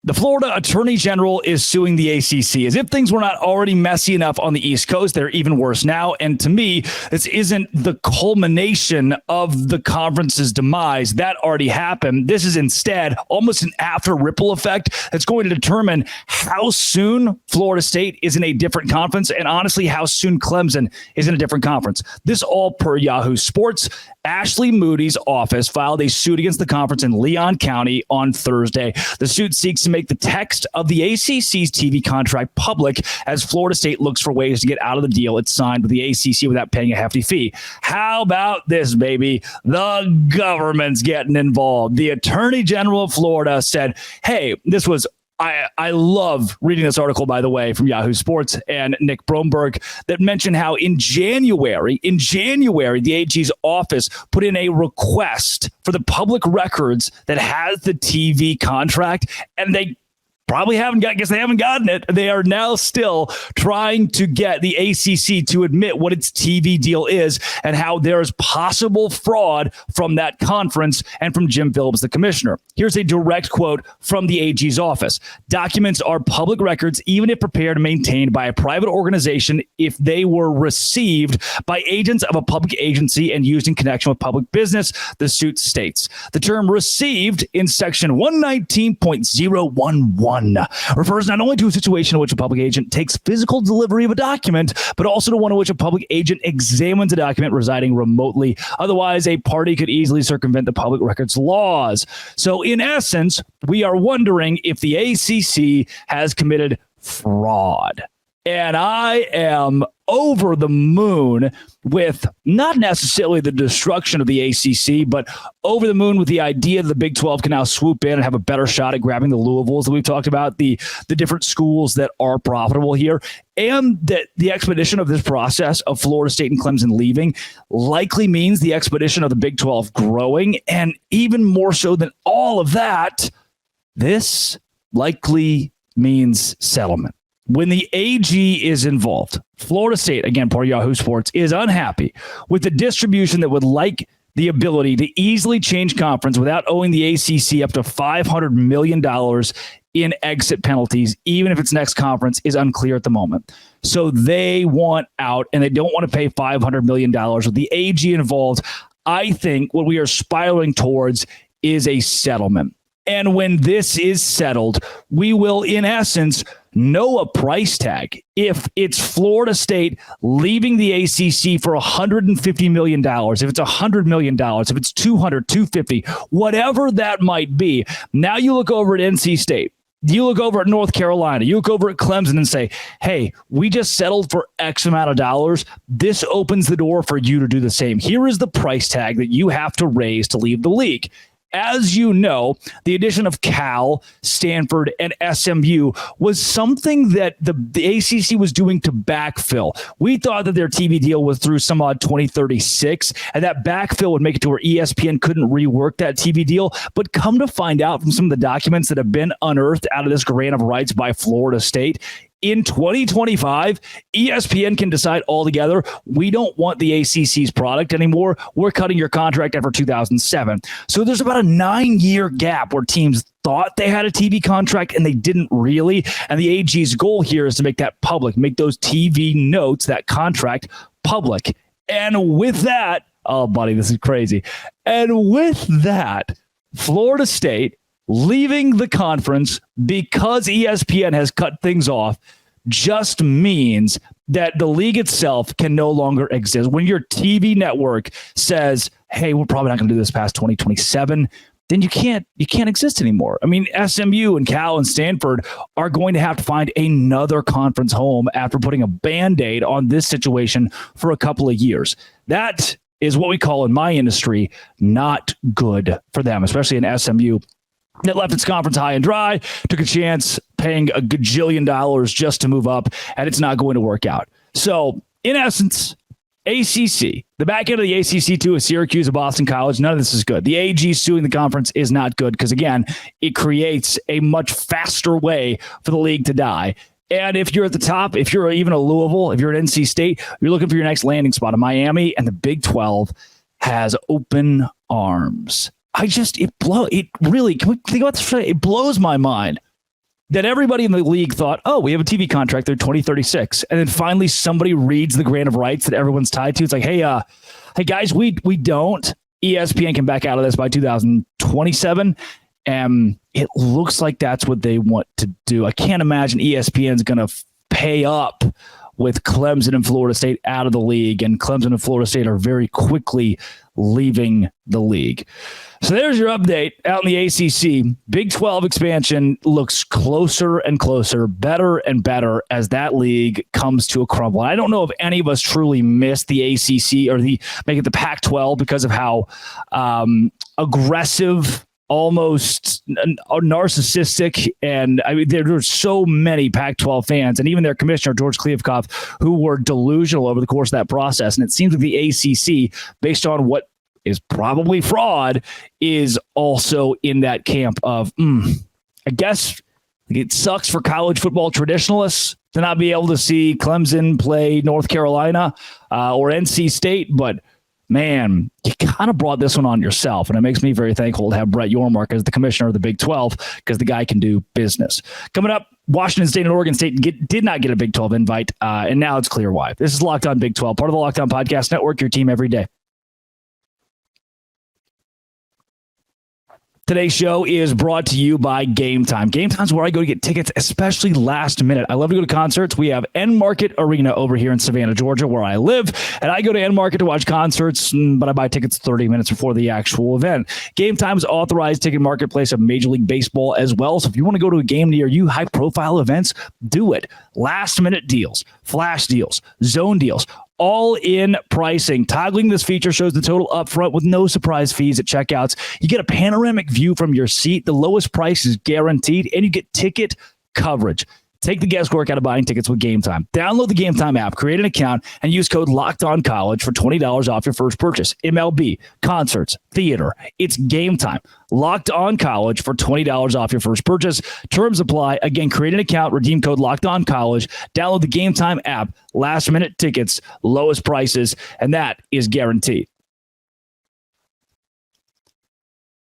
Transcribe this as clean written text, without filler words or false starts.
The Florida Attorney General is suing the ACC. As if things were not already messy enough on the East Coast, they're even worse now. And to me, this isn't the culmination of the conference's demise. That already happened. This is instead almost an after ripple effect that's going to determine how soon Florida State is in a different conference, and honestly, how soon Clemson is in a different conference. This all per Yahoo Sports. Ashley Moody's office filed a suit against the conference in Leon County on Thursday. The suit seeks to make the text of the ACC's TV contract public as Florida State looks for ways to get out of the deal it signed with the ACC without paying a hefty fee. How about this, baby? The government's getting involved. The Attorney General of Florida said, hey, this was I love reading this article, by the way, from Yahoo Sports and Nick Bromberg that mentioned how in January, the AG's office put in a request for the public records that has the TV contract, and they probably haven't gotten it. They are now still trying to get the ACC to admit what its TV deal is and how there is possible fraud from that conference and from Jim Phillips, the commissioner. Here's a direct quote from the AG's office. Documents are public records, even if prepared and maintained by a private organization, if they were received by agents of a public agency and used in connection with public business, the suit states. The term received in section 119.011 refers not only to a situation in which a public agent takes physical delivery of a document, but also to one in which a public agent examines a document residing remotely. Otherwise, a party could easily circumvent the public records laws. So in essence, we are wondering if the ACC has committed fraud. And I am over the moon with not necessarily the destruction of the ACC, but over the moon with the idea that the Big 12 can now swoop in and have a better shot at grabbing the Louisvilles that we've talked about, the different schools that are profitable here, and that the expedition of this process of Florida State and Clemson leaving likely means the expedition of the Big 12 growing. And even more so than all of that, this likely means settlement. When the AG is involved, Florida State, again, per Yahoo Sports, is unhappy with the distribution that would like the ability to easily change conference without owing the ACC up to $500 million in exit penalties, even if its next conference is unclear at the moment. So they want out, and they don't want to pay $500 million. With the AG involved, I think what we are spiraling towards is a settlement. And when this is settled, we will, in essence, know a price tag. If it's Florida State leaving the ACC for $150 million, if it's $100 million, if it's $200, $250, whatever that might be, now you look over at NC State. You look over at North Carolina, you look over at Clemson and say, hey, we just settled for X amount of dollars. This opens the door for you to do the same. Here is the price tag that you have to raise to leave the league. As you know, the addition of Cal, Stanford, and SMU was something that the ACC was doing to backfill. We thought that their TV deal was through some odd 2036, and that backfill would make it to where ESPN couldn't rework that TV deal. But come to find out from some of the documents that have been unearthed out of this grant of rights by Florida State, in 2025, ESPN can decide altogether, we don't want the ACC's product anymore. We're cutting your contract after 2007. So there's about a 9-year gap where teams thought they had a TV contract and they didn't really. And the AG's goal here is to make that public, make those TV notes, that contract public. And with that, oh, buddy, this is crazy. And with that, Florida State leaving the conference because ESPN has cut things off just means that the league itself can no longer exist. When your TV network says, hey, we're probably not going to do this past 2027, then you can't exist anymore. I mean, SMU and Cal and Stanford are going to have to find another conference home after putting a Band-Aid on this situation for a couple of years. That is what we call in my industry not good for them, especially in SMU. That left its conference high and dry, took a chance paying a gajillion dollars just to move up, and it's not going to work out. So, in essence, ACC, the back end of the ACC too is Syracuse and Boston College. None of this is good. The AG suing the conference is not good because, again, it creates a much faster way for the league to die. And if you're at the top, if you're even a Louisville, if you're at NC State, you're looking for your next landing spot in Miami, and the Big 12 has open arms. It really, can we think about this? It blows my mind that everybody in the league thought, oh, we have a TV contract through 2036. And then finally somebody reads the grant of rights that everyone's tied to. It's like, hey guys, we don't. ESPN can back out of this by 2027. And it looks like that's what they want to do. I can't imagine ESPN's going to pay up with Clemson and Florida State out of the league. And Clemson and Florida State are very quickly leaving the league. So there's your update out in the ACC. Big 12 expansion looks closer and closer, better and better as that league comes to a crumble. I don't know if any of us truly missed the ACC or make it the Pac-12 because of how aggressive, almost narcissistic, and I mean there were so many Pac-12 fans and even their commissioner George Kliavkoff who were delusional over the course of that process. And it seems like the ACC, based on what is probably fraud, is also in that camp of I guess it sucks for college football traditionalists to not be able to see Clemson play North Carolina or NC State, but man, you kind of brought this one on yourself, and it makes me very thankful to have Brett Yormark as the commissioner of the Big 12 because the guy can do business. Coming up, Washington State and Oregon State did not get a Big 12 invite, and now it's clear why. This is Locked On Big 12, part of the Locked On Podcast Network, your team every day. Today's show is brought to you by Game Time. Game Time is where I go to get tickets, especially last minute. I love to go to concerts. We have End Market Arena over here in Savannah, Georgia, where I live. And I go to End Market to watch concerts, but I buy tickets 30 minutes before the actual event. Game Time is authorized ticket marketplace of Major League Baseball as well. So if you want to go to a game near you, high-profile events, do it. Last-minute deals, flash deals, zone deals, all-in pricing. Toggling this feature shows the total upfront with no surprise fees at checkouts. You get a panoramic view from your seat. The lowest price is guaranteed, and you get ticket coverage. Take the guesswork out of buying tickets with Game Time. Download the Game Time app, create an account, and use code LOCKEDONCollege for $20 off your first purchase. MLB, concerts, theater. It's Game Time. Locked On College for $20 off your first purchase. Terms apply. Again, create an account, redeem code Locked On College. Download the Game Time app. Last minute tickets, lowest prices, and that is guaranteed.